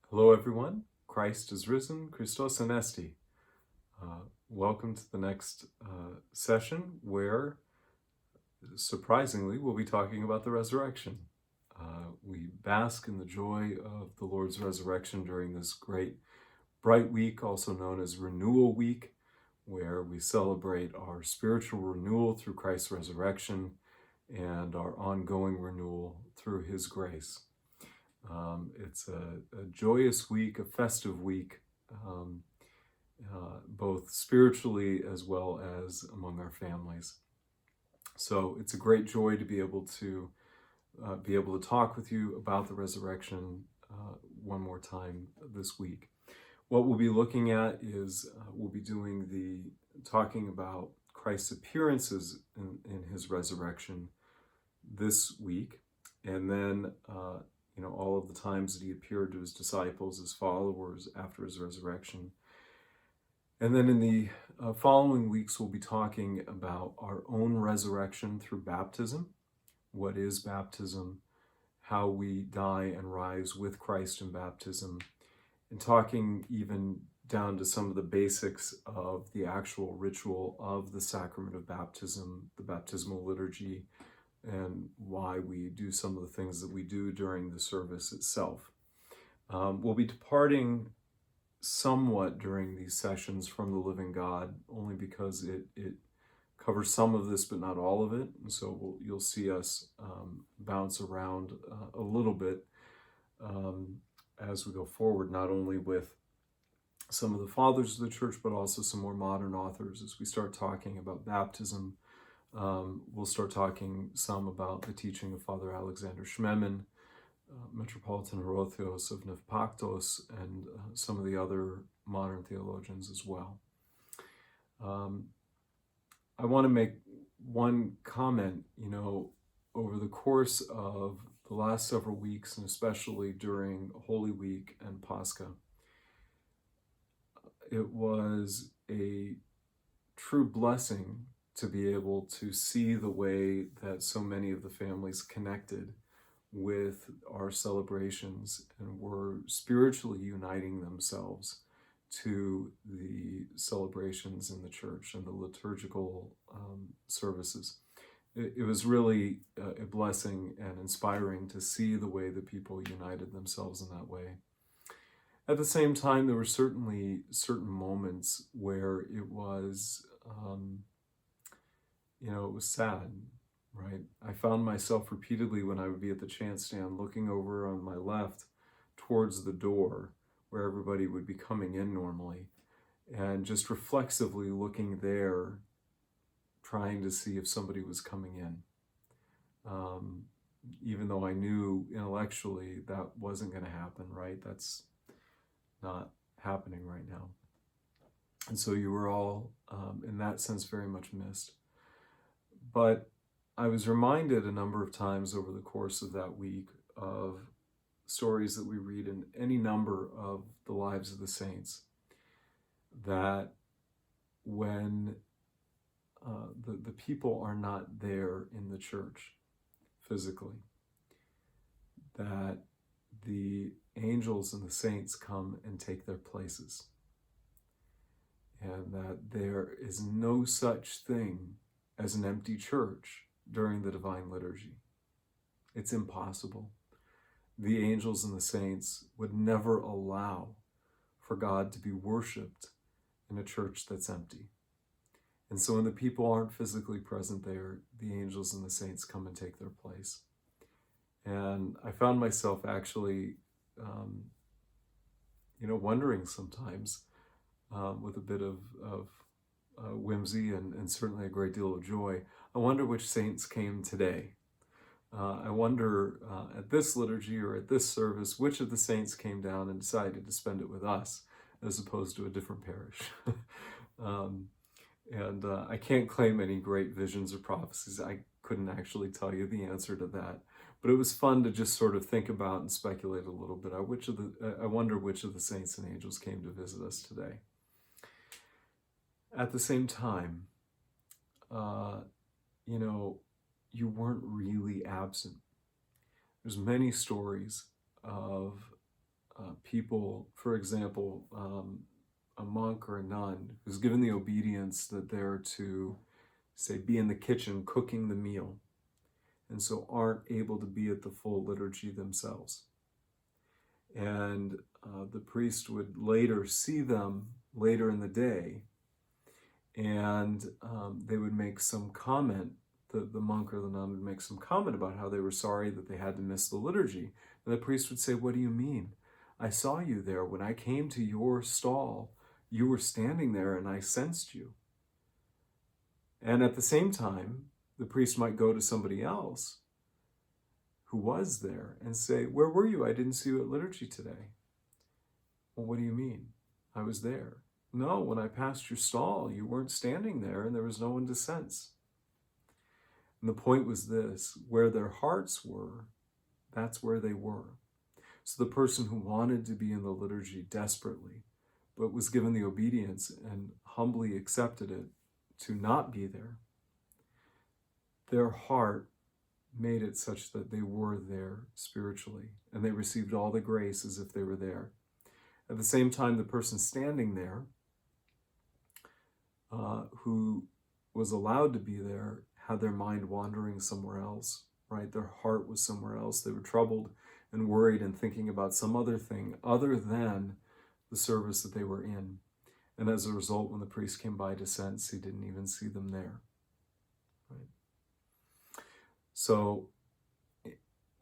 Hello, everyone. Christ is risen. Christos anesti. Welcome to the next session where, surprisingly, we'll be talking about the resurrection. We bask in the joy of the Lord's resurrection during this great bright week, also known as Renewal Week, where we celebrate our spiritual renewal through Christ's resurrection and our ongoing renewal through His grace. It's a joyous week, a festive week, both spiritually as well as among our families. So it's a great joy to be able to talk with you about the resurrection one more time this week. What we'll be looking at is we'll be talking about Christ's appearances in His resurrection this week, and then all of the times that He appeared to His disciples, His followers after His resurrection. And then in the following weeks, we'll be talking about our own resurrection through baptism. What is baptism? How we die and rise with Christ in baptism, and talking even down to some of the basics of the actual ritual of the sacrament of baptism, the baptismal liturgy, and why we do some of the things that we do during the service itself. We'll be departing somewhat during these sessions from the living God, only because it covers some of this but not all of it, and so you'll see us bounce around a little bit as we go forward, not only with some of the fathers of the church but also some more modern authors. As we start talking about baptism, we'll start talking some about the teaching of Father Alexander Schmemann, Metropolitan Hierotheos of Nefpaktos, and some of the other modern theologians as well. I want to make one comment. Over the course of the last several weeks, and especially during Holy Week and Pascha, it was a true blessing to be able to see the way that so many of the families connected with our celebrations and were spiritually uniting themselves to the celebrations in the church and the liturgical services. It was really a blessing and inspiring to see the way that people united themselves in that way. At the same time, there were certainly certain moments where it was, it was sad, right? I found myself repeatedly, when I would be at the chant stand, looking over on my left towards the door where everybody would be coming in normally, and just reflexively looking there, trying to see if somebody was coming in. Even though I knew intellectually that wasn't going to happen, right? That's not happening right now. And so you were all, in that sense, very much missed. But I was reminded a number of times over the course of that week of stories that we read in any number of the lives of the saints, that when the people are not there in the church physically, that the angels and the saints come and take their places, and that there is no such thing as an empty church during the Divine Liturgy. It's impossible. The angels and the saints would never allow for God to be worshipped in a church that's empty. And so when the people aren't physically present there, the angels and the saints come and take their place. And I found myself actually, wondering sometimes, with a bit of whimsy and certainly a great deal of joy, I wonder which saints came today. I wonder at this liturgy or at this service, which of the saints came down and decided to spend it with us as opposed to a different parish. And I can't claim any great visions or prophecies. I couldn't actually tell you the answer to that. But it was fun to just sort of think about and speculate a little bit. I wonder which of the saints and angels came to visit us today. At the same time, you weren't really absent. There's many stories of people, for example, a monk or a nun who's given the obedience that they're to, say, be in the kitchen cooking the meal, and so aren't able to be at the full liturgy themselves. And the priest would later see them later in the day, and they would make some comment, the monk or the nun would make some comment about how they were sorry that they had to miss the liturgy. And the priest would say, "What do you mean? I saw you there. When I came to your stall, you were standing there and I sensed you." And at the same time, the priest might go to somebody else who was there and say, "Where were you? I didn't see you at liturgy today." "Well, what do you mean? I was there." "No, when I passed your stall, you weren't standing there and there was no one to sense." And the point was this: where their hearts were, that's where they were. So the person who wanted to be in the liturgy desperately, but was given the obedience and humbly accepted it to not be there, their heart made it such that they were there spiritually, and they received all the grace as if they were there. At the same time, the person standing there, who was allowed to be there, had their mind wandering somewhere else, right? Their heart was somewhere else. They were troubled and worried and thinking about some other thing other than the service that they were in. And as a result, when the priest came by to sense, he didn't even see them there, right? So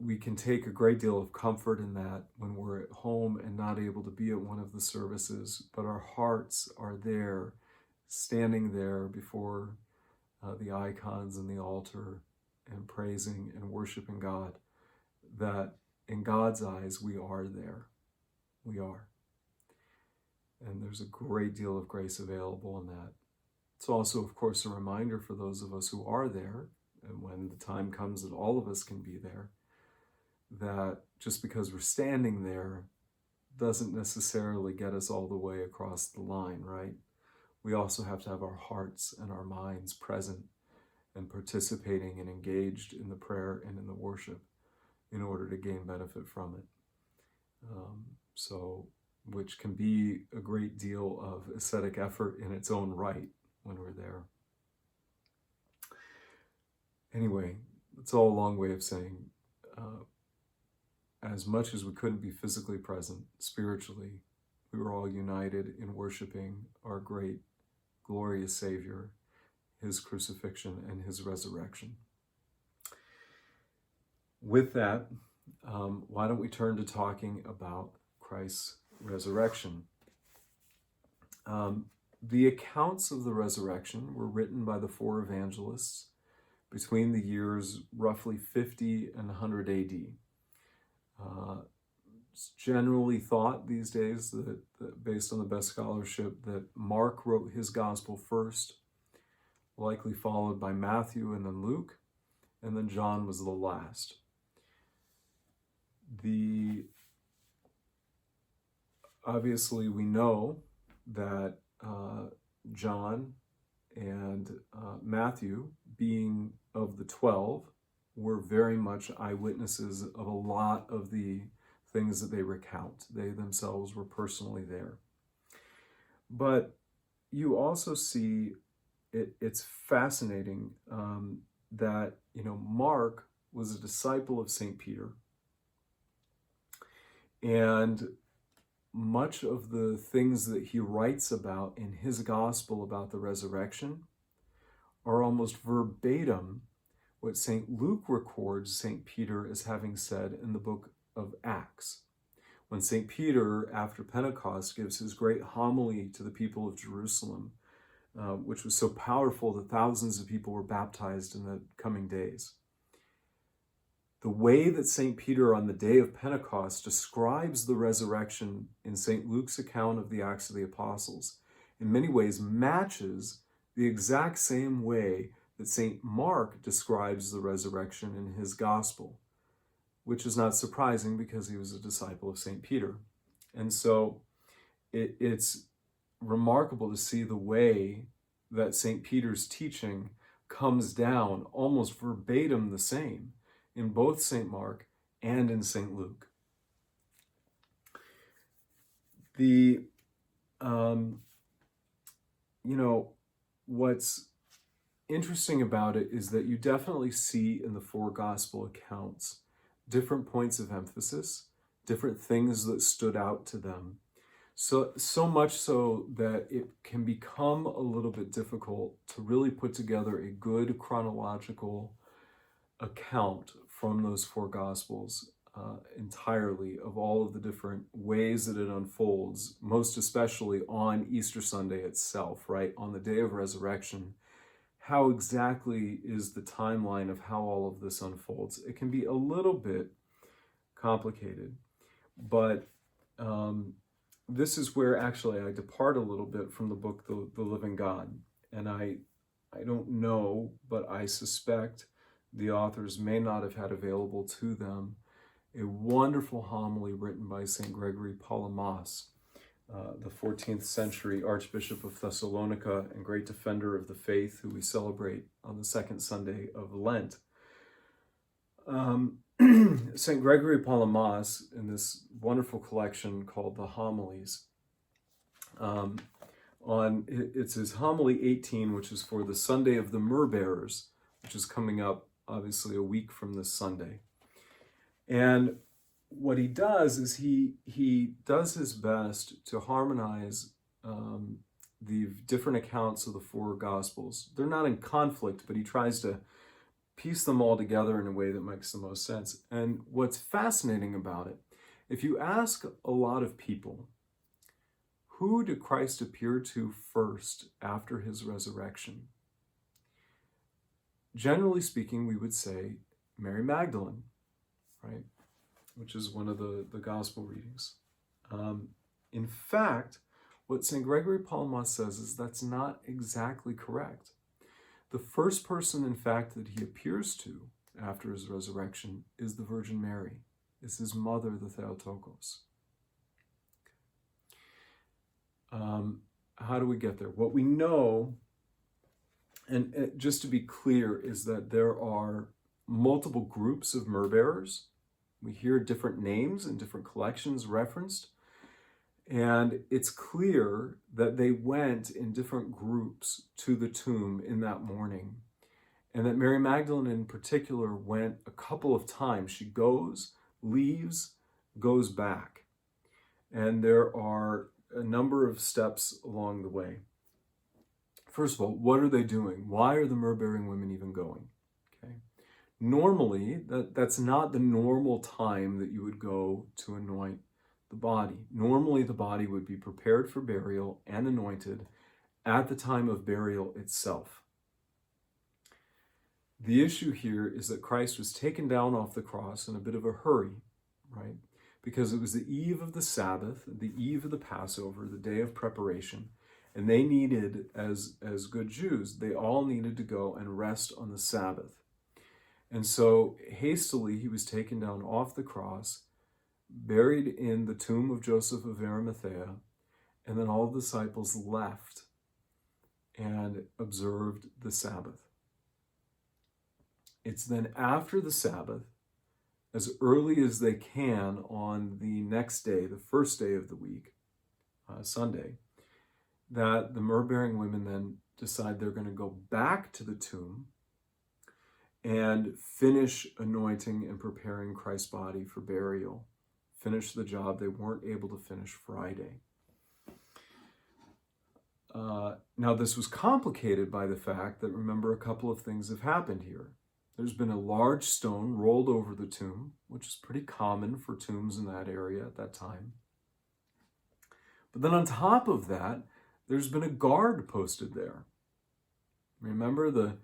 we can take a great deal of comfort in that when we're at home and not able to be at one of the services, but our hearts are there, standing there before the icons and the altar and praising and worshiping God, that in God's eyes we are there. We are. And there's a great deal of grace available in that. It's also, of course, a reminder for those of us who are there, and when the time comes that all of us can be there, that just because we're standing there doesn't necessarily get us all the way across the line, right? We also have to have our hearts and our minds present and participating and engaged in the prayer and in the worship in order to gain benefit from it. Which can be a great deal of ascetic effort in its own right when we're there. Anyway, it's all a long way of saying, as much as we couldn't be physically present, spiritually, we were all united in worshiping our great, glorious Savior, his crucifixion and his resurrection. With that, why don't we turn to talking about Christ's resurrection? The accounts of the resurrection were written by the four evangelists between the years roughly 50 and 100 AD. It's generally thought these days that based on the best scholarship, that Mark wrote his gospel first, likely followed by Matthew and then Luke, and then John was the last. Obviously, we know that John and Matthew, being of the 12, were very much eyewitnesses of a lot of the things that they recount. They themselves were personally there. But you also see, it's fascinating that, Mark was a disciple of St. Peter. And much of the things that he writes about in his gospel about the resurrection are almost verbatim what St. Luke records St. Peter as having said in the book of Acts. When St. Peter, after Pentecost, gives his great homily to the people of Jerusalem, which was so powerful that thousands of people were baptized in the coming days. The way that St. Peter on the day of Pentecost describes the resurrection in St. Luke's account of the Acts of the Apostles in many ways matches the exact same way that St. Mark describes the resurrection in his gospel, which is not surprising because he was a disciple of St. Peter. And so it's remarkable to see the way that St. Peter's teaching comes down almost verbatim the same in both St. Mark and in St. Luke. The, what's interesting about it is that you definitely see in the four gospel accounts different points of emphasis, different things that stood out to them. So much so that it can become a little bit difficult to really put together a good chronological account from those four gospels entirely of all of the different ways that it unfolds, most especially on Easter Sunday itself, right? On the day of resurrection. How exactly is the timeline of how all of this unfolds? It can be a little bit complicated, but this is where actually I depart a little bit from the book, The Living God. And I don't know, but I suspect the authors may not have had available to them a wonderful homily written by St. Gregory Palamas, the 14th century Archbishop of Thessalonica and great defender of the faith, who we celebrate on the second Sunday of Lent. St. Gregory Palamas, in this wonderful collection called the Homilies, it's his homily 18, which is for the Sunday of the Myrrh Bearers, which is coming up obviously a week from this Sunday. And what he does is he does his best to harmonize the different accounts of the four Gospels. They're not in conflict, but he tries to piece them all together in a way that makes the most sense. And what's fascinating about it, if you ask a lot of people, who did Christ appear to first after his resurrection? Generally speaking, we would say Mary Magdalene, right? Which is one of the gospel readings. In fact, what St. Gregory Palamas says is that's not exactly correct. The first person, in fact, that he appears to after his resurrection is the Virgin Mary, is his mother, the Theotokos. How do we get there? What we know, and just to be clear, is that there are multiple groups of myrrh bearers. We hear different names and different collections referenced. And it's clear that they went in different groups to the tomb in that morning. And that Mary Magdalene in particular went a couple of times. She goes, leaves, goes back. And there are a number of steps along the way. First of all, what are they doing? Why are the myrrh-bearing women even going? Okay. Normally, that's not the normal time that you would go to anoint the body. Normally, the body would be prepared for burial and anointed at the time of burial itself. The issue here is that Christ was taken down off the cross in a bit of a hurry, right? Because it was the eve of the Sabbath, the eve of the Passover, the day of preparation, and they needed, as good Jews, they all needed to go and rest on the Sabbath. And so hastily he was taken down off the cross, buried in the tomb of Joseph of Arimathea, and then all the disciples left and observed the Sabbath. It's then after the Sabbath, as early as they can on the next day, the first day of the week, Sunday, that the myrrh-bearing women then decide they're going to go back to the tomb and finish anointing and preparing Christ's body for burial. Finish the job they weren't able to finish Friday. Now, this was complicated by the fact that, remember, a couple of things have happened here. There's been a large stone rolled over the tomb, which is pretty common for tombs in that area at that time. But then on top of that, there's been a guard posted there. Remember, the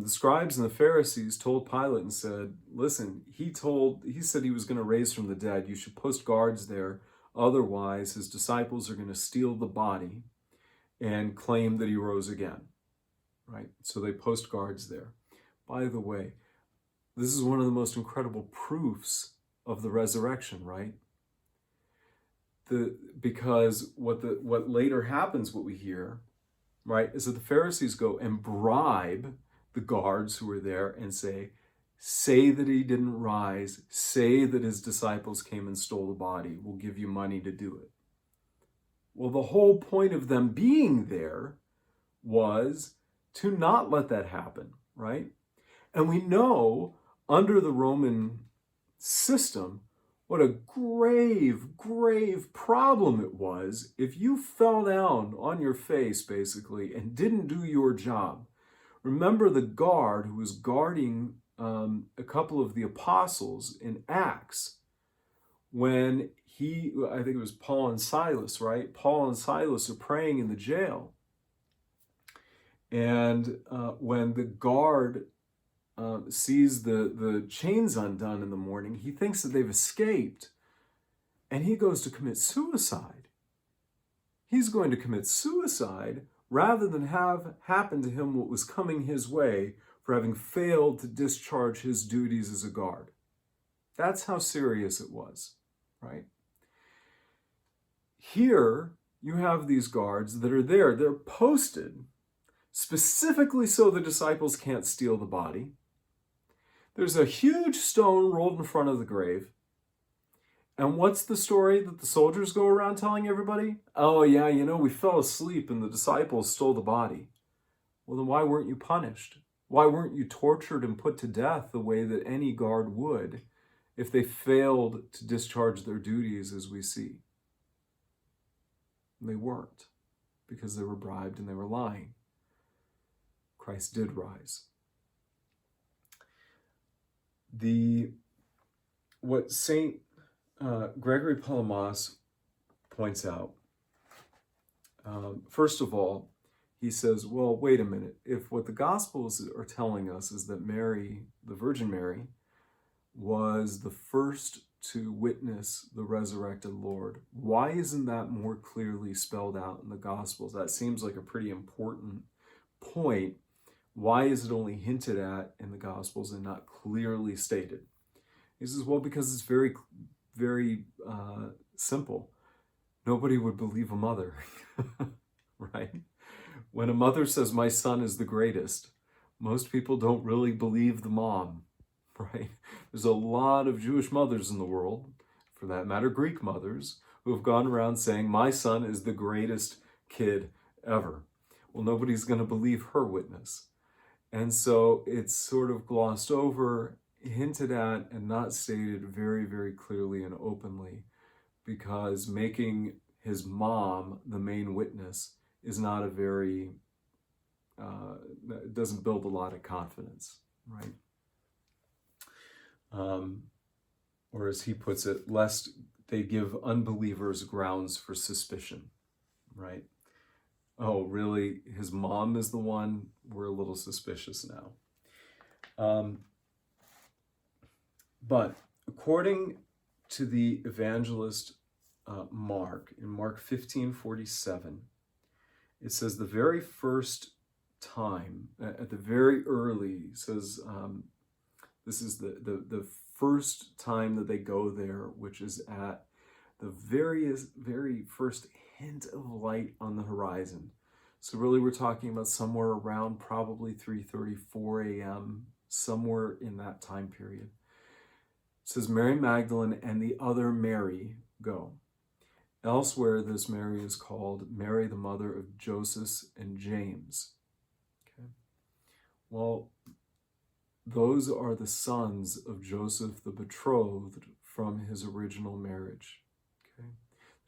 scribes and the Pharisees told Pilate and said, listen, he said he was going to raise from the dead. You should post guards there. Otherwise, his disciples are going to steal the body and claim that he rose again, right? So they post guards there. By the way, this is one of the most incredible proofs of the resurrection, right? Because what later happens, what we hear, right, is that the Pharisees go and bribe the guards who were there and say that he didn't rise, say that his disciples came and stole the body, we'll give you money to do it. Well, the whole point of them being there was to not let that happen, right? And we know under the Roman system what a grave, grave problem it was if you fell down on your face, basically, and didn't do your job. Remember the guard who was guarding a couple of the apostles in Acts when I think it was Paul and Silas, right? Paul and Silas are praying in the jail. And when the guard sees the chains undone in the morning, he thinks that they've escaped, and he goes to commit suicide. He's going to commit suicide rather than have happen to him what was coming his way for having failed to discharge his duties as a guard. That's how serious it was, right? Here, you have these guards that are there. They're posted specifically so the disciples can't steal the body. There's a huge stone rolled in front of the grave. And what's the story that the soldiers go around telling everybody? Oh yeah, we fell asleep and the disciples stole the body. Well, then why weren't you punished? Why weren't you tortured and put to death the way that any guard would if they failed to discharge their duties, as we see? They weren't, because they were bribed and they were lying. Christ did rise. What Saint Gregory Palamas points out, first of all, he says, well, wait a minute. If what the Gospels are telling us is that Mary, the Virgin Mary, was the first to witness the resurrected Lord, why isn't that more clearly spelled out in the Gospels? That seems like a pretty important point. Why is it only hinted at in the Gospels and not clearly stated? He says, well, because it's very, very simple. Nobody would believe a mother, right? When a mother says, my son is the greatest, most people don't really believe the mom, right? There's a lot of Jewish mothers in the world, for that matter, Greek mothers, who have gone around saying, my son is the greatest kid ever. Well, nobody's going to believe her witness. And so it's sort of glossed over, hinted at, and not stated very, very clearly and openly, because making his mom the main witness is not a very, it doesn't build a lot of confidence, right? Or as he puts it, lest they give unbelievers grounds for suspicion, right? Oh, really? His mom is the one? We're a little suspicious now. But according to the evangelist Mark, in Mark 15:47, it says the very first time, at the very early, it says this is the first time that they go there, which is at the very first hint of light on the horizon. So really we're talking about somewhere around probably 3:34 a.m., somewhere in that time period. It says Mary Magdalene and the other Mary go. Elsewhere, this Mary is called Mary, the mother of Joseph and James. Okay. Well, those are the sons of Joseph the betrothed from his original marriage. Okay.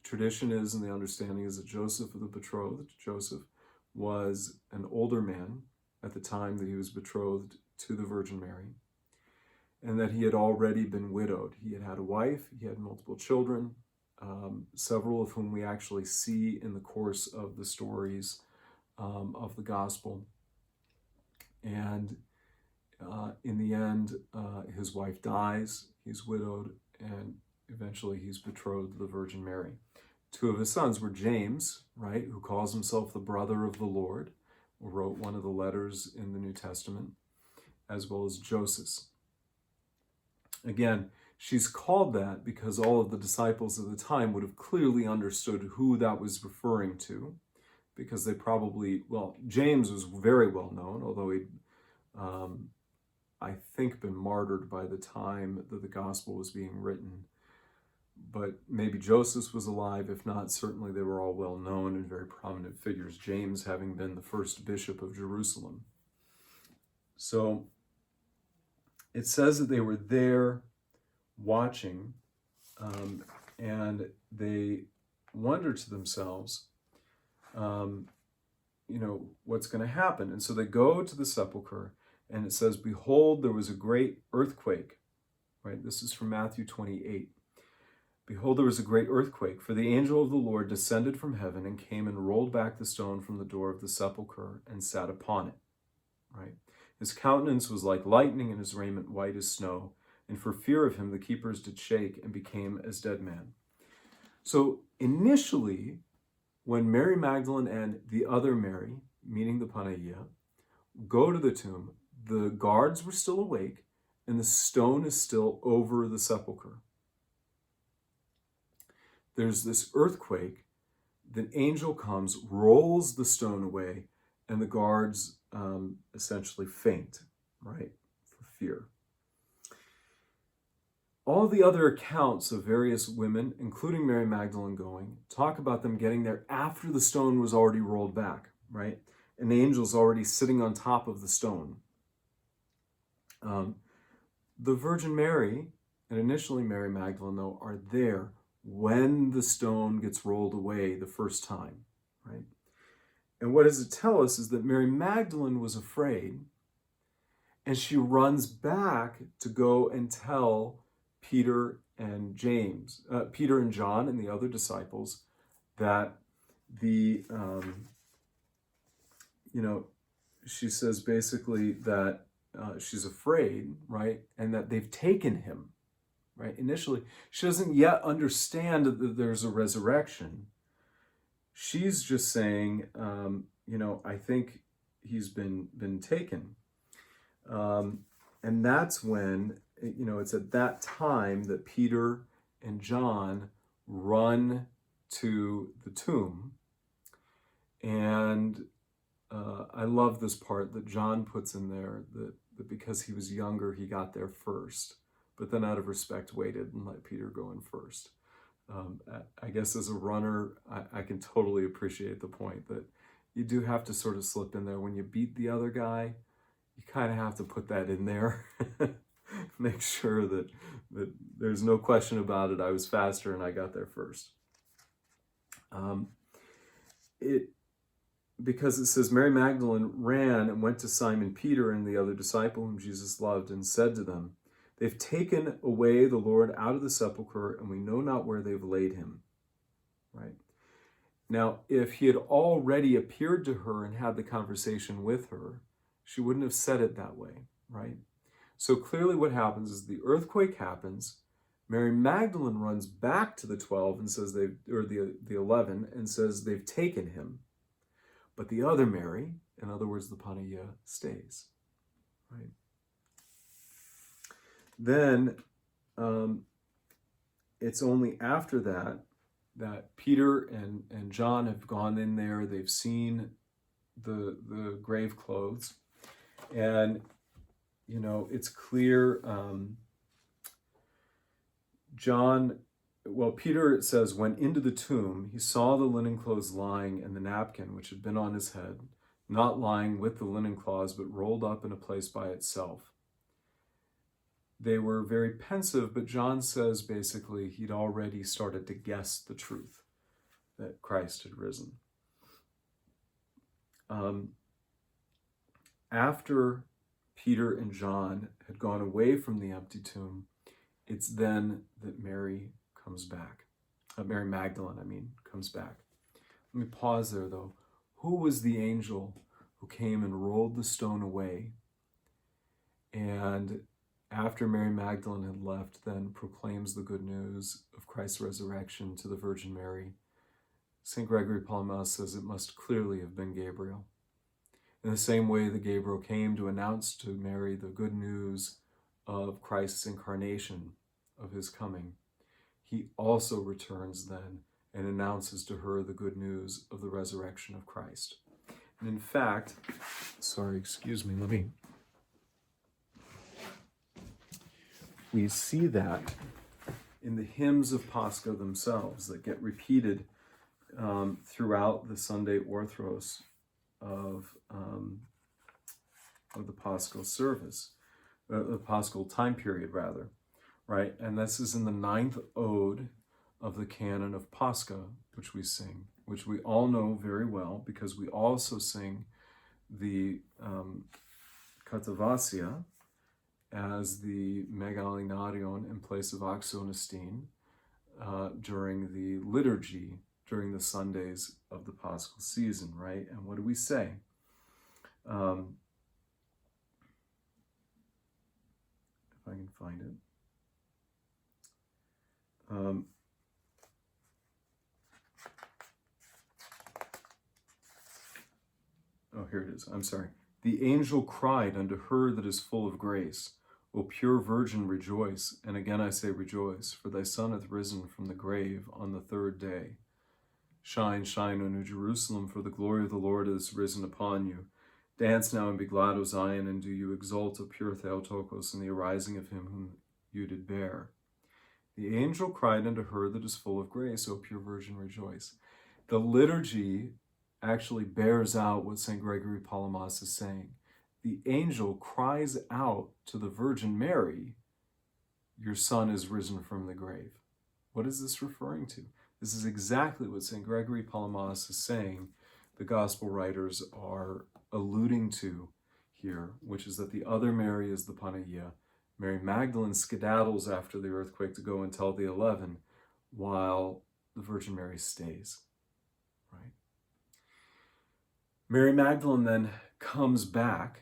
The tradition is, and the understanding is, that Joseph the betrothed, Joseph, was an older man at the time that he was betrothed to the Virgin Mary, and that he had already been widowed. He had had a wife, he had multiple children, several of whom we actually see in the course of the stories of the gospel. And in the end, his wife dies, he's widowed, and eventually he's betrothed to the Virgin Mary. Two of his sons were James, right, who calls himself the brother of the Lord, who wrote one of the letters in the New Testament, as well as Joseph. Again, she's called that because all of the disciples of the time would have clearly understood who that was referring to, because they probably, well, James was very well known, although he'd, I think, been martyred by the time that the gospel was being written. but maybe Joseph was alive. If not, certainly they were all well known and very prominent figures, James having been the first bishop of Jerusalem. So it says that they were there watching, and they wondered to themselves, what's going to happen. And so they go to the sepulcher, and it says, behold, there was a great earthquake. Right? This is from Matthew 28. Behold, there was a great earthquake, for the angel of the Lord descended from heaven and came and rolled back the stone from the door of the sepulcher and sat upon it. Right? His countenance was like lightning, and his raiment white as snow. And for fear of him, the keepers did shake and became as dead men. So initially, when Mary Magdalene and the other Mary, meaning the Panagia, go to the tomb, the guards were still awake, and the stone is still over the sepulcher. There's this earthquake. The angel comes, rolls the stone away, and the guards essentially faint, right, for fear. All the other accounts of various women, including Mary Magdalene going, talk about them getting there after the stone was already rolled back, right? And the angel's already sitting on top of the stone. The Virgin Mary, and initially Mary Magdalene, though, are there when the stone gets rolled away the first time, right? And what does it tell us is that Mary Magdalene was afraid, and she runs back to go and tell Peter and John and the other disciples that she says basically that she's afraid, right? And that they've taken him, right? Initially, she doesn't yet understand that there's a resurrection. She's just saying, I think he's been taken. And that's when, it's at that time that Peter and John run to the tomb. And I love this part that John puts in there, that because he was younger, he got there first, but then out of respect waited and let Peter go in first. I guess as a runner, I can totally appreciate the point that you do have to sort of slip in there. When you beat the other guy, you kind of have to put that in there. Make sure that there's no question about it. I was faster and I got there first. Because it says, Mary Magdalene ran and went to Simon Peter and the other disciple whom Jesus loved and said to them, they've taken away the Lord out of the sepulcher, and we know not where they've laid him. Right? Now, if he had already appeared to her and had the conversation with her, she wouldn't have said it that way, right? So clearly what happens is the earthquake happens. Mary Magdalene runs back to the 12 and says the 11 and says they've taken him. But the other Mary, in other words, the Panagia, stays, right? Then it's only after that Peter and John have gone in there. They've seen the grave clothes, and it's clear. Peter, it says, went into the tomb. He saw the linen clothes lying and the napkin which had been on his head, not lying with the linen cloths, but rolled up in a place by itself. They were very pensive, but John says basically he'd already started to guess the truth, that Christ had risen. After Peter and John had gone away from the empty tomb, it's then that Mary comes back. Mary Magdalene, comes back. Let me pause there, though. Who was the angel who came and rolled the stone away? And after Mary Magdalene had left, then proclaims the good news of Christ's resurrection to the Virgin Mary. St. Gregory Palamas says it must clearly have been Gabriel. In the same way that Gabriel came to announce to Mary the good news of Christ's incarnation, of his coming, he also returns then and announces to her the good news of the resurrection of Christ. And in fact, we see that in the hymns of Pascha themselves that get repeated throughout the Sunday Orthros of the Paschal service, the Paschal time period, rather, right? And this is in the 9th ode of the canon of Pascha, which we sing, which we all know very well because we also sing the Katavasia as the Megalinarion in place of Axionestin during the liturgy, during the Sundays of the Paschal season, right? And what do we say? If I can find it. Oh, here it is. I'm sorry. The angel cried unto her that is full of grace, O pure Virgin, rejoice. And again I say rejoice, for thy Son hath risen from the grave on the 3rd day. Shine, shine, O New Jerusalem, for the glory of the Lord is risen upon you. Dance now and be glad, O Zion, and do you exult, O pure Theotokos, in the arising of him whom you did bear. The angel cried unto her that is full of grace, O pure Virgin, rejoice. The liturgy actually bears out what St. Gregory Palamas is saying. The angel cries out to the Virgin Mary, your Son is risen from the grave. What is this referring to? This is exactly what St. Gregory Palamas is saying the gospel writers are alluding to here, which is that the other Mary is the Panagia. Mary Magdalene skedaddles after the earthquake to go and tell the 11, while the Virgin Mary stays, right? Mary Magdalene then comes back,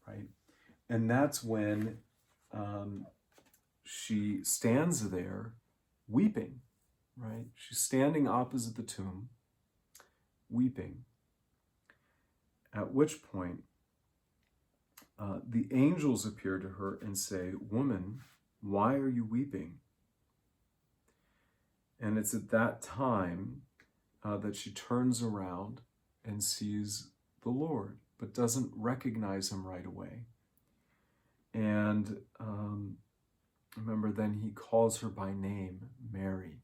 right? And that's when she stands there weeping, right? She's standing opposite the tomb, weeping. At which point, the angels appear to her and say, Woman, why are you weeping? And it's at that time that she turns around and sees the Lord, but doesn't recognize him right away. And remember, then he calls her by name, Mary.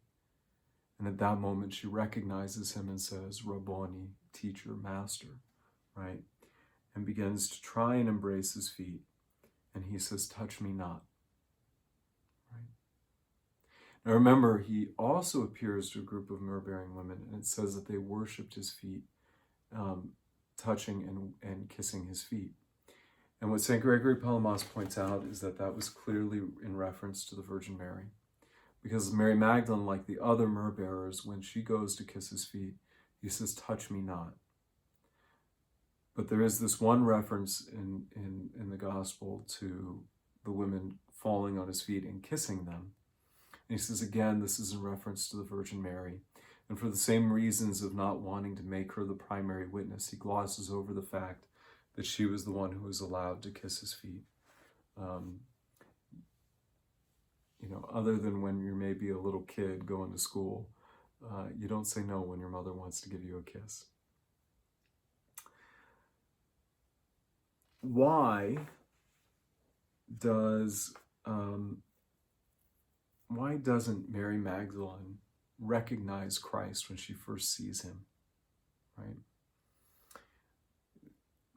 And at that moment, she recognizes him and says, Rabboni, teacher, master, right? And begins to try and embrace his feet. And he says, touch me not. Right? Now remember, he also appears to a group of myrrh-bearing women, and it says that they worshipped his feet, touching and kissing his feet. And what St. Gregory Palamas points out is that that was clearly in reference to the Virgin Mary. Because Mary Magdalene, like the other myrrh-bearers, when she goes to kiss his feet, he says, touch me not. But there is this one reference in the gospel to the women falling on his feet and kissing them. And he says, again, this is in reference to the Virgin Mary. And for the same reasons of not wanting to make her the primary witness, he glosses over the fact that she was the one who was allowed to kiss his feet. Other than when you're maybe a little kid going to school, you don't say no when your mother wants to give you a kiss. Why doesn't Mary Magdalene recognize Christ when she first sees him, right?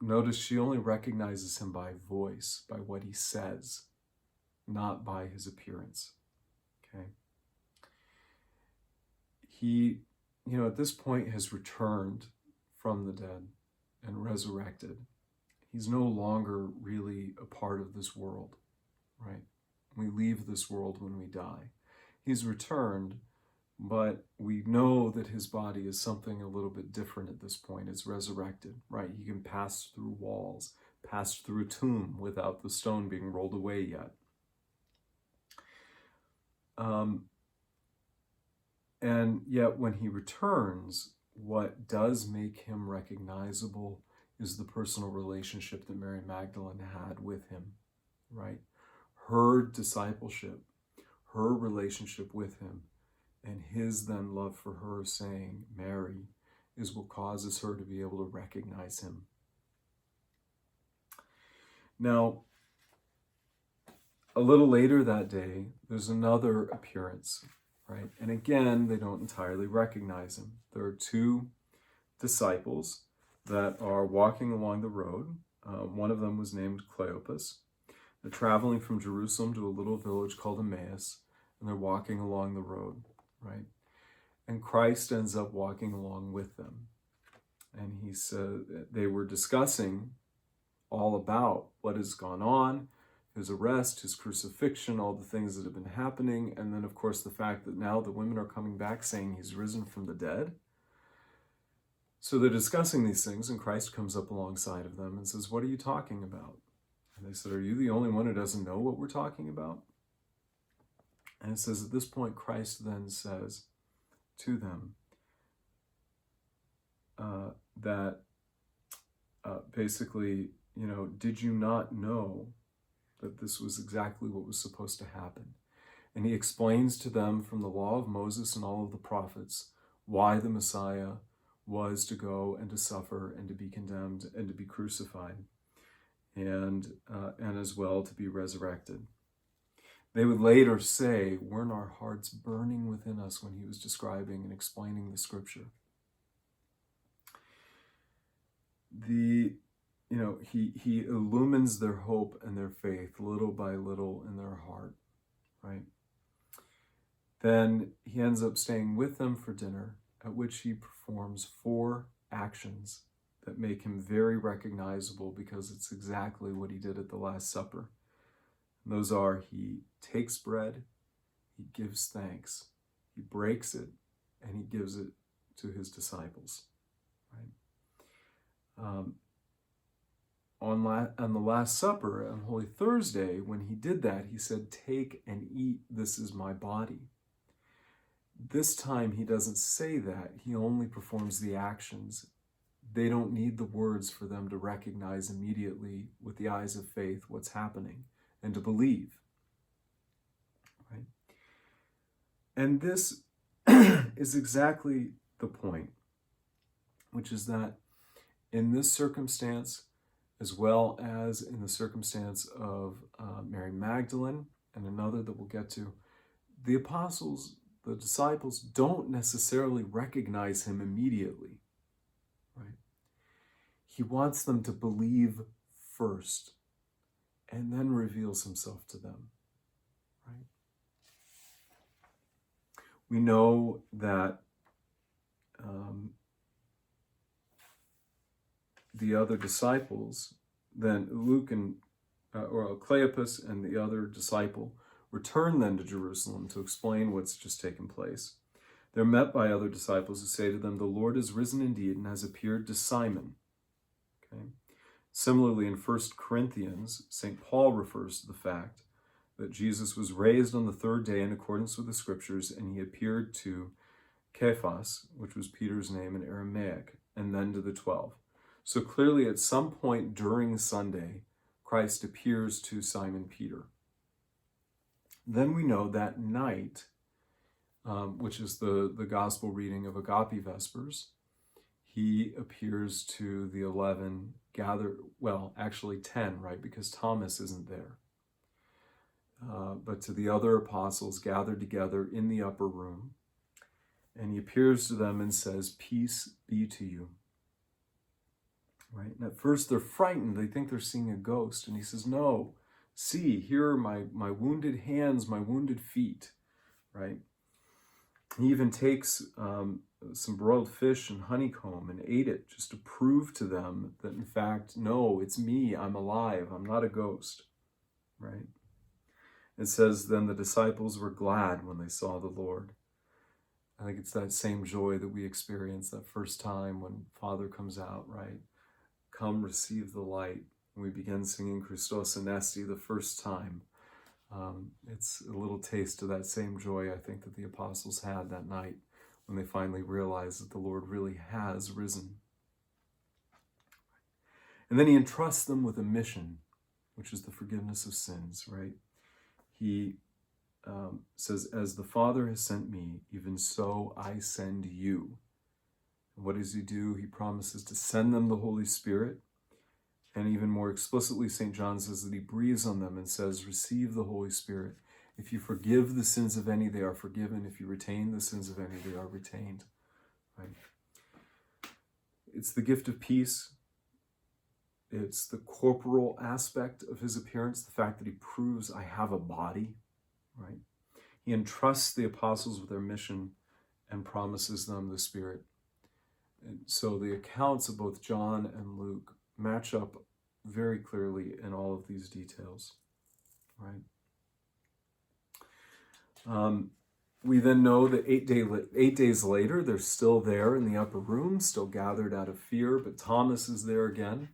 Notice she only recognizes him by voice, by what he says, not by his appearance, okay? He, at this point has returned from the dead and resurrected. He's no longer really a part of this world, right? We leave this world when we die. He's returned, but we know that his body is something a little bit different at this point. It's resurrected, right? He can pass through walls, pass through a tomb without the stone being rolled away yet. And yet when he returns, what does make him recognizable is the personal relationship that Mary Magdalene had with him, right? Her discipleship, her relationship with him, and his then love for her, saying, Mary, is what causes her to be able to recognize him. Now, A little later that day, there's another appearance, right? And again, they don't entirely recognize him. There are two disciples that are walking along the road. One of them was named Cleopas. They're traveling from Jerusalem to a little village called Emmaus, and they're walking along the road, right? And Christ ends up walking along with them. And he said they were discussing all about what has gone on, his arrest, his crucifixion, all the things that have been happening, and then, of course, the fact that now the women are coming back saying he's risen from the dead. So they're discussing these things, and Christ comes up alongside of them and says, "What are you talking about?" And they said, "Are you the only one who doesn't know what we're talking about?" And it says at this point, Christ then says to them that basically, did you not know that this was exactly what was supposed to happen? And he explains to them from the law of Moses and all of the prophets why the Messiah was to go and to suffer and to be condemned and to be crucified and as well to be resurrected. They would later say, weren't our hearts burning within us when he was describing and explaining the scripture? He illumines their hope and their faith little by little in their heart, right? Then he ends up staying with them for dinner, at which he performs 4 actions that make him very recognizable because it's exactly what he did at the Last Supper. And those are, he takes bread, he gives thanks, he breaks it, and he gives it to his disciples, right? On the Last Supper, on Holy Thursday, when he did that, he said, "Take and eat, this is my body." This time he doesn't say that, he only performs the actions. They don't need the words for them to recognize immediately with the eyes of faith what's happening and to believe, right? And this is exactly the point, which is that in this circumstance, as well as in the circumstance of Mary Magdalene and another that we'll get to, the apostles, the disciples, don't necessarily recognize him immediately, right? He wants them to believe first and then reveals himself to them, right? We know that the other disciples, then Luke and or Cleopas and the other disciple return then to Jerusalem to explain what's just taken place. They're met by other disciples who say to them, "The Lord is risen indeed and has appeared to Simon." Okay. Similarly, in 1 Corinthians, St. Paul refers to the fact that Jesus was raised on the 3rd day in accordance with the scriptures, and he appeared to Cephas, which was Peter's name in Aramaic, and then to the 12. So clearly at some point during Sunday, Christ appears to Simon Peter. Then we know that night, which is the gospel reading of Agape Vespers, he appears to the 11 actually 10, right? Because Thomas isn't there. But to the other apostles gathered together in the upper room. And he appears to them and says, "Peace be to you." Right? And at first they're frightened. They think they're seeing a ghost. And he says, "No, see, here are my wounded hands, my wounded feet." Right? He even takes some broiled fish and honeycomb and ate it just to prove to them that, in fact, no, it's me. I'm alive. I'm not a ghost. Right? It says, then the disciples were glad when they saw the Lord. I think it's that same joy that we experience that first time when Father comes out, right? Come receive the light. And we begin singing Christos Anesti the first time. It's a little taste of that same joy, I think, that the apostles had that night when they finally realized that the Lord really has risen. And then he entrusts them with a mission, which is the forgiveness of sins, right? He says, "As the Father has sent me, even so I send you." And what does he do? He promises to send them the Holy Spirit, And even more explicitly, St. John says that he breathes on them and says, receive the Holy Spirit. If you forgive the sins of any, they are forgiven. If you retain the sins of any, they are retained. Right? It's the gift of peace. It's the corporal aspect of his appearance, the fact that he proves I have a body. Right? He entrusts the apostles with their mission and promises them the Spirit. And so the accounts of both John and Luke match up very clearly in all of these details, right? We then know that 8 days later, they're still there in the upper room, still gathered out of fear, but Thomas is there again,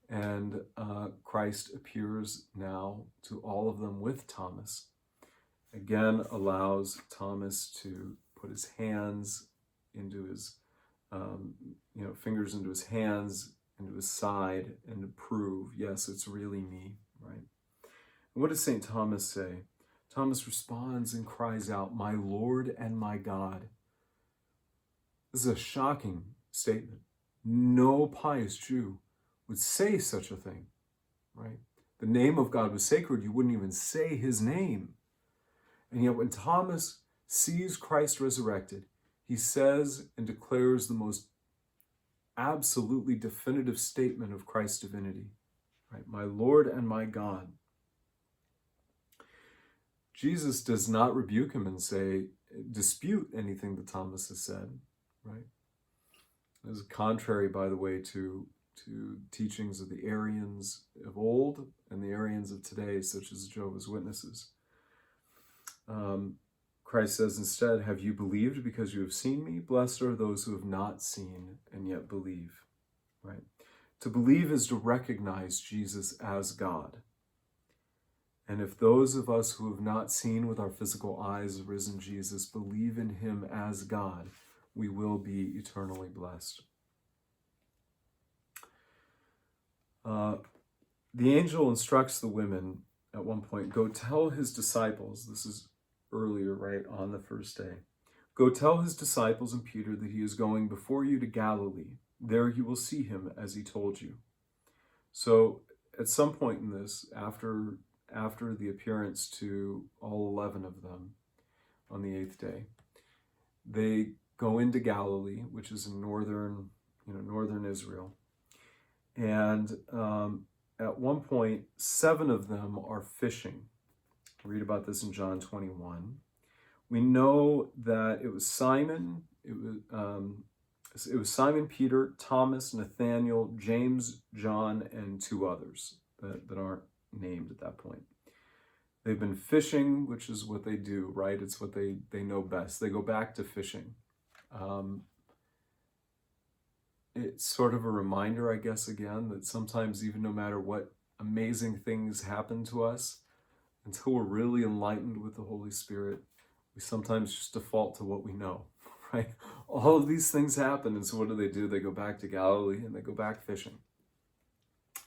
and Christ appears now to all of them with Thomas. Again, allows Thomas to put his hands into his, fingers into his hands, into his side, and to prove, yes, it's really me, right? And what does St. Thomas say? Thomas responds and cries out, my Lord and my God. This is a shocking statement. No pious Jew would say such a thing, right? The name of God was sacred. You wouldn't even say his name. And yet when Thomas sees Christ resurrected, he says and declares the most absolutely definitive statement of Christ's divinity, right? My Lord and my God. Jesus does not rebuke him and dispute anything that Thomas has said, right? This is contrary, by the way, to teachings of the Arians of old and the Arians of today, such as Jehovah's Witnesses. Christ says instead, have you believed because you have seen me? Blessed are those who have not seen and yet believe, right? To believe is to recognize Jesus as God. And if those of us who have not seen with our physical eyes the risen Jesus believe in him as God, we will be eternally blessed. The angel instructs the women at one point, go tell his disciples, this is earlier, right, on the first day, go tell his disciples and Peter that he is going before you to Galilee. There you will see him as he told you. So at some point in this, after the appearance to all 11 of them on the 8th day, they go into Galilee, which is in northern Israel. And at one point, 7 of them are fishing. Read about this in John 21. We know that it was Simon. It was Simon, Peter, Thomas, Nathaniel, James, John, and 2 others that aren't named at that point. They've been fishing, which is what they do, right? It's what they know best. They go back to fishing. It's sort of a reminder, I guess, again, that sometimes even no matter what amazing things happen to us, until we're really enlightened with the Holy Spirit, we sometimes just default to what we know, right? All of these things happen, and so what do? They go back to Galilee and they go back fishing.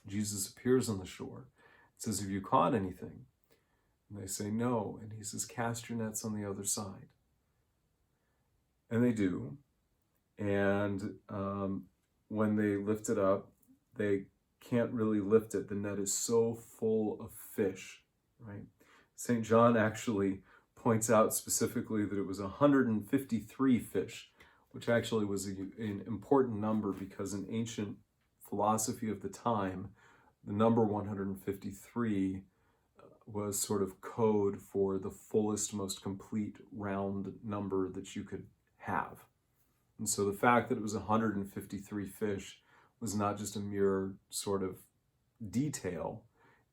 Jesus appears on the shore. It says, have you caught anything? And they say, no. And he says, cast your nets on the other side. And they do. And when they lift it up, they can't really lift it. The net is so full of fish, right? St. John actually points out specifically that it was 153 fish, which actually was an important number because in ancient philosophy of the time, the number 153 was sort of code for the fullest, most complete round number that you could have. And so the fact that it was 153 fish was not just a mere sort of detail.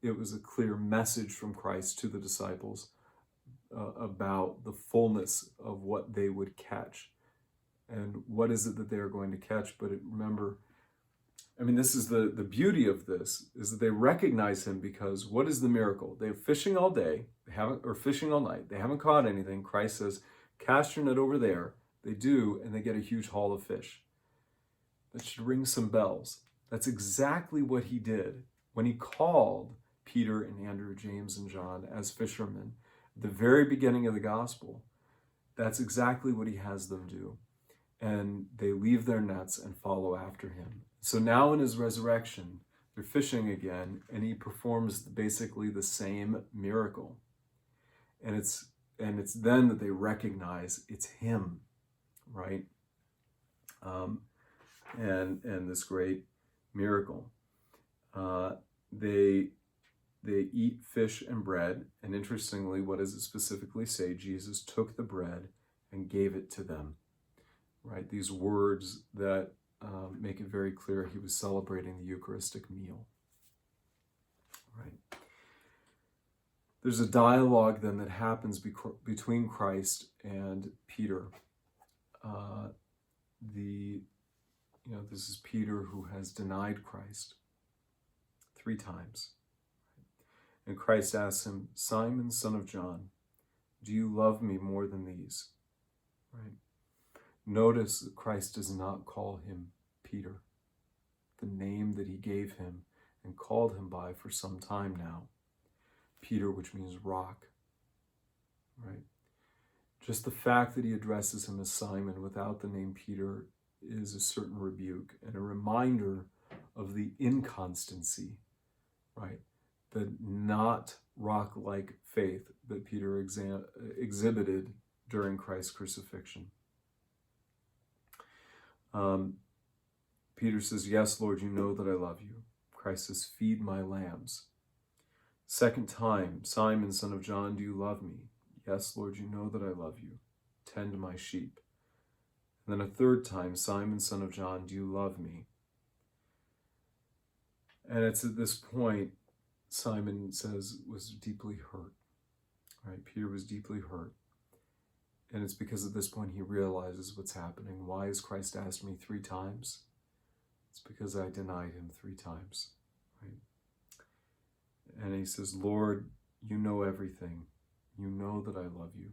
It was a clear message from Christ to the disciples about the fullness of what they would catch. And what is it that they are going to catch? But remember, I mean, this is the beauty of this, is that they recognize him because what is the miracle? They're fishing all day, or fishing all night. They haven't caught anything. Christ says, cast your net over there. They do, and they get a huge haul of fish. That should ring some bells. That's exactly what he did when he called Peter and Andrew, James and John as fishermen. At the very beginning of the gospel, that's exactly what he has them do. And they leave their nets and follow after him. So now in his resurrection, They're fishing again, and he performs basically the same miracle. And it's then that they recognize it's him, right? And this great miracle. They eat fish and bread, and interestingly, what does it specifically say? Jesus took the bread and gave it to them, right? These words that make it very clear he was celebrating the Eucharistic meal, right? There's a dialogue then that happens between Christ and Peter. This is Peter who has denied Christ 3 times. And Christ asks him, "Simon, son of John, do you love me more than these?" Right? Notice that Christ does not call him Peter, the name that he gave him and called him by for some time now. Peter, which means rock, right? Just the fact that he addresses him as Simon without the name Peter is a certain rebuke and a reminder of the inconstancy, right? The not rock-like faith that Peter exhibited during Christ's crucifixion. Peter says, "Yes, Lord, you know that I love you." Christ says, "Feed my lambs." Second time, "Simon, son of John, do you love me?" "Yes, Lord, you know that I love you. Tend my sheep." And then a third time, "Simon, son of John, do you love me?" And it's at this point, Simon says, was deeply hurt, right? Peter was deeply hurt. And it's because at this point he realizes what's happening. Why has Christ asked me 3 times? It's because I denied him 3 times, right? And he says, "Lord, you know everything. You know that I love you."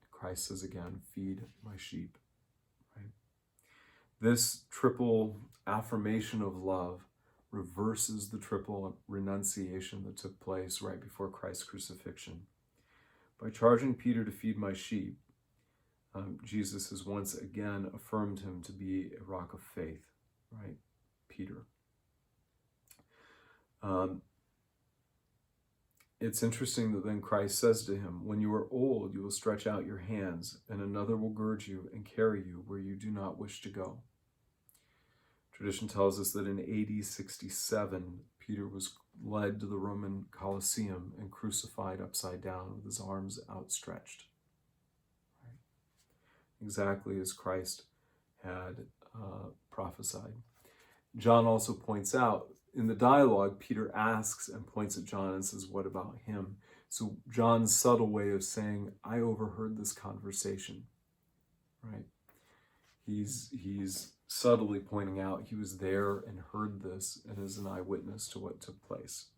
Christ says again, "Feed my sheep." Right? This triple affirmation of love reverses the triple renunciation that took place right before Christ's crucifixion. By charging Peter to feed my sheep, Jesus has once again affirmed him to be a rock of faith, right? Peter. It's interesting that then Christ says to him, "When you are old, you will stretch out your hands, and another will gird you and carry you where you do not wish to go." Tradition tells us that in AD 67, Peter was led to the Roman Colosseum and crucified upside down with his arms outstretched. Right? Exactly as Christ had prophesied. John also points out, in the dialogue, Peter asks and points at John and says, "What about him?" So John's subtle way of saying, "I overheard this conversation," right? He's subtly pointing out he was there and heard this and is an eyewitness to what took place.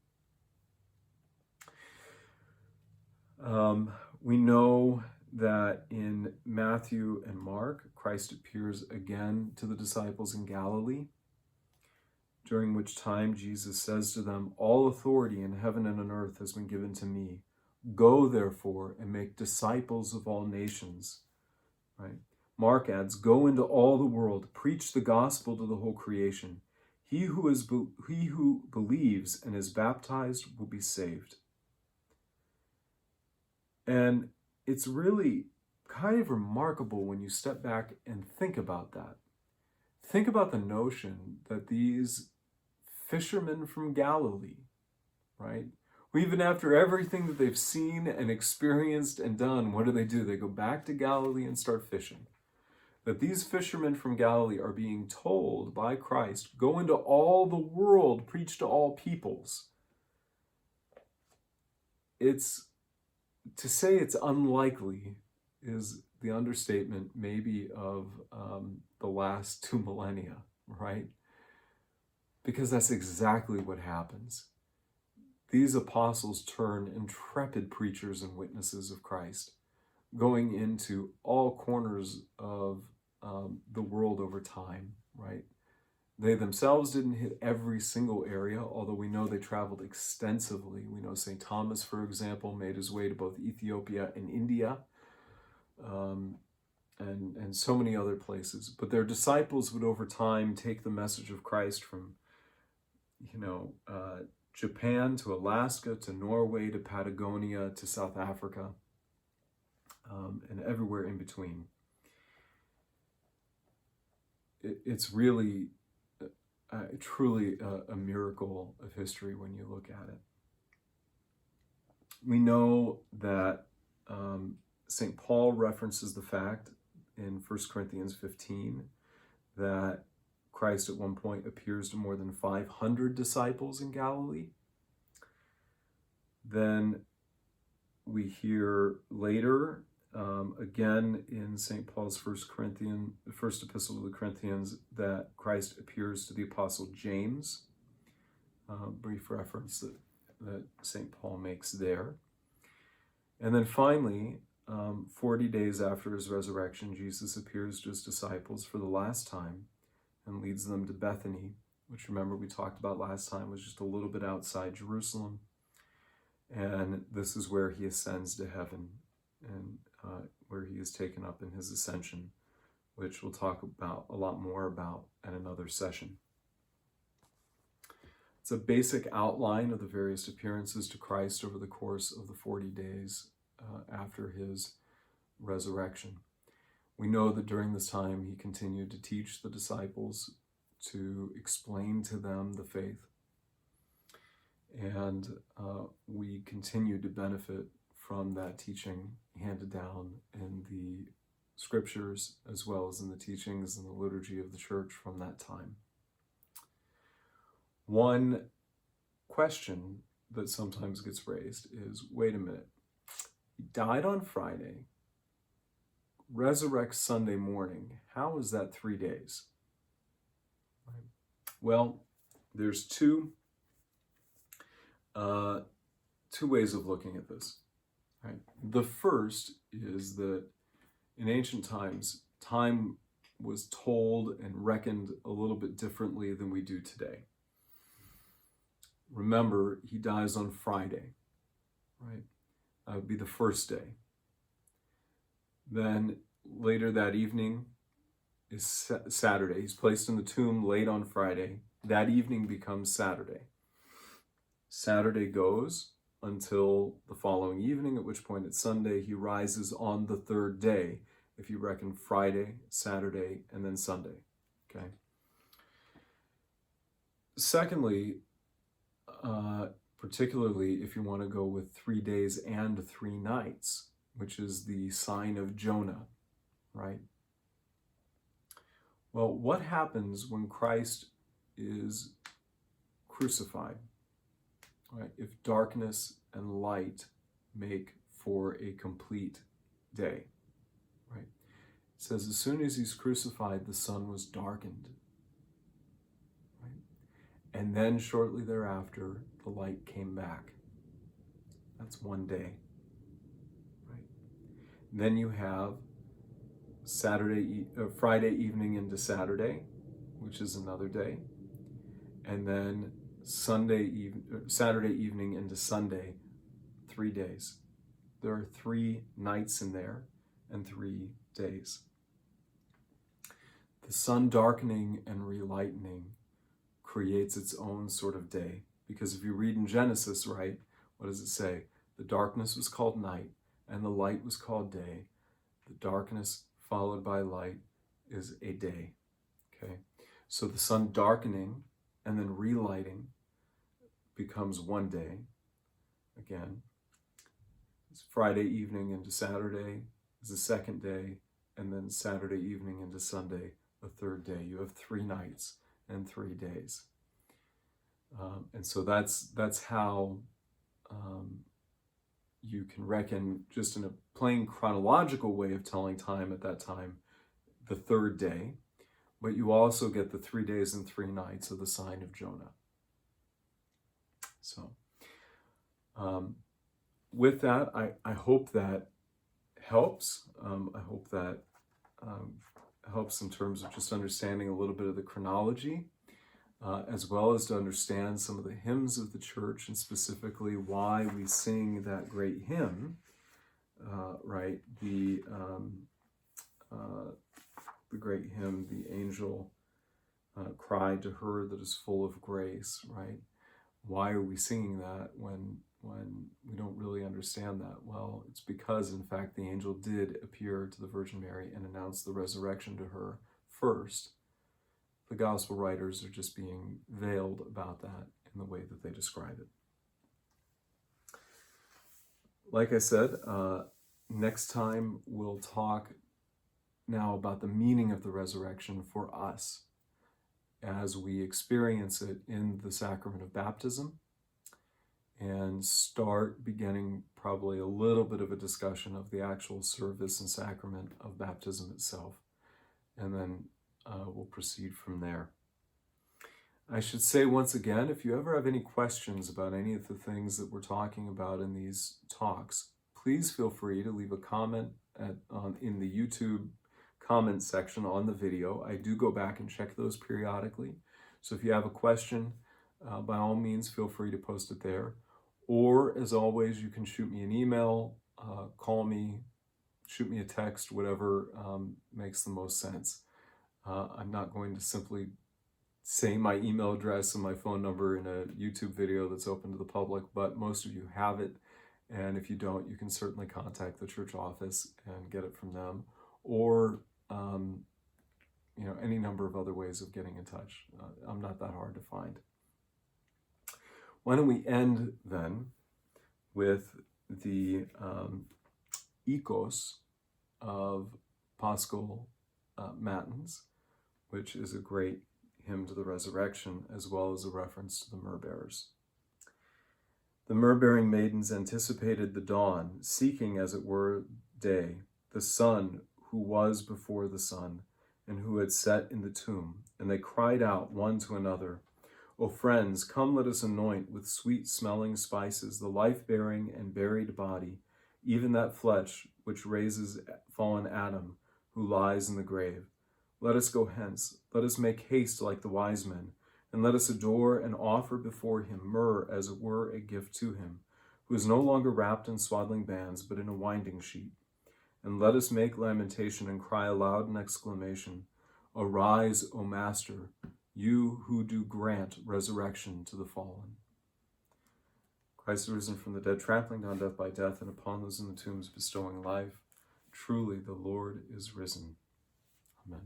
We know that in Matthew and Mark, Christ appears again to the disciples in Galilee, during which time Jesus says to them, "All authority in heaven and on earth has been given to me. Go, therefore, and make disciples of all nations." Right? Mark adds, "Go into all the world, preach the gospel to the whole creation. He who believes and is baptized will be saved." And it's really kind of remarkable when you step back and think about that. Think about the notion that these fishermen from Galilee, right? Even after everything that they've seen and experienced and done, what do? They go back to Galilee and start fishing. That these fishermen from Galilee are being told by Christ, "Go into all the world, preach to all peoples." To say it's unlikely is the understatement maybe of the last 2 millennia, right? Because that's exactly what happens. These apostles turn intrepid preachers and witnesses of Christ, going into all corners of the world over time, right? They themselves didn't hit every single area, although we know they traveled extensively. We know St. Thomas, for example, made his way to both Ethiopia and India, and so many other places. But their disciples would over time take the message of Christ from Japan to Alaska to Norway to Patagonia to South Africa, and everywhere in between. It's really, truly a miracle of history when you look at it. We know that St. Paul references the fact in 1 Corinthians 15 that Christ at one point appears to more than 500 disciples in Galilee. Then we hear later, again in St. Paul's first epistle to the Corinthians, that Christ appears to the Apostle James. Brief reference that St. Paul makes there. And then finally, 40 days after his resurrection, Jesus appears to his disciples for the last time and leads them to Bethany, which, remember, we talked about last time was just a little bit outside Jerusalem. And this is where he ascends to heaven and where he is taken up in his ascension, which we'll talk about a lot more about in another session. It's a basic outline of the various appearances to Christ over the course of the 40 days after his resurrection. We know that during this time he continued to teach the disciples, to explain to them the faith, and we continue to benefit from that teaching handed down in the scriptures as well as in the teachings and the liturgy of the church from that time. One question that sometimes gets raised is, wait a minute, he died on Friday, resurrects Sunday morning. How is that 3 days? Right. Well, there's two ways of looking at this. Right. The first is that in ancient times, time was told and reckoned a little bit differently than we do today. Remember, he dies on Friday, right? That would be the first day. Then later that evening is Saturday. He's placed in the tomb late on Friday. That evening becomes Saturday. Saturday goes until the following evening, at which point it's Sunday. He rises on the third day, if you reckon Friday, Saturday, and then Sunday, okay? Secondly, particularly if you want to go with 3 days and 3 nights, which is the sign of Jonah, right? Well, what happens when Christ is crucified? Right? If darkness and light make for a complete day, right? It says as soon as he's crucified, the sun was darkened, right? And then shortly thereafter, the light came back. That's 1 day, right? Then you have Friday evening into Saturday, which is another day, and then Saturday evening into Sunday, 3 days. There are 3 nights in there and 3 days. The sun darkening and relightening creates its own sort of day, because if you read in Genesis, right, what does it say? The darkness was called night and the light was called day. The darkness followed by light is a day, okay? So the sun darkening and then relighting becomes 1 day. Again, it's Friday evening into Saturday is the second day, and then Saturday evening into Sunday, the third day. You have 3 nights and 3 days. And so that's how you can reckon, just in a plain chronological way of telling time at that time, the third day. But you also get the 3 days and 3 nights of the sign of Jonah. So with that, I hope that helps. I hope that helps in terms of just understanding a little bit of the chronology, as well as to understand some of the hymns of the church, and specifically why we sing that great hymn, right? The great hymn, the angel cry to her that is full of grace, right? Why are we singing that when we don't really understand that? Well, it's because, in fact, the angel did appear to the Virgin Mary and announce the resurrection to her first. The gospel writers are just being veiled about that in the way that they describe it. Like I said, next time we'll talk now about the meaning of the resurrection for us as we experience it in the sacrament of baptism, and start beginning probably a little bit of a discussion of the actual service and sacrament of baptism itself. And then we'll proceed from there. I should say once again, if you ever have any questions about any of the things that we're talking about in these talks, please feel free to leave a comment in the YouTube comment section on the video. I do go back and check those periodically. So if you have a question, by all means, feel free to post it there. Or, as always, you can shoot me an email, call me, shoot me a text, whatever makes the most sense. I'm not going to simply say my email address and my phone number in a YouTube video that's open to the public, but most of you have it. And if you don't, you can certainly contact the church office and get it from them, or any number of other ways of getting in touch. I'm not that hard to find. Why don't we end then with the Ikos of Paschal Matins, which is a great hymn to the resurrection, as well as a reference to the myrrh bearers. The myrrh-bearing maidens anticipated the dawn, seeking, as it were, day, the sun who was before the sun, and who had set in the tomb. And they cried out one to another, O friends, come let us anoint with sweet-smelling spices the life-bearing and buried body, even that flesh which raises fallen Adam, who lies in the grave. Let us go hence, let us make haste like the wise men, and let us adore and offer before him myrrh as it were a gift to him, who is no longer wrapped in swaddling bands, but in a winding sheet. And let us make lamentation and cry aloud in exclamation, Arise, O Master, you who do grant resurrection to the fallen. Christ risen from the dead, trampling down death by death, and upon those in the tombs bestowing life. Truly the Lord is risen. Amen.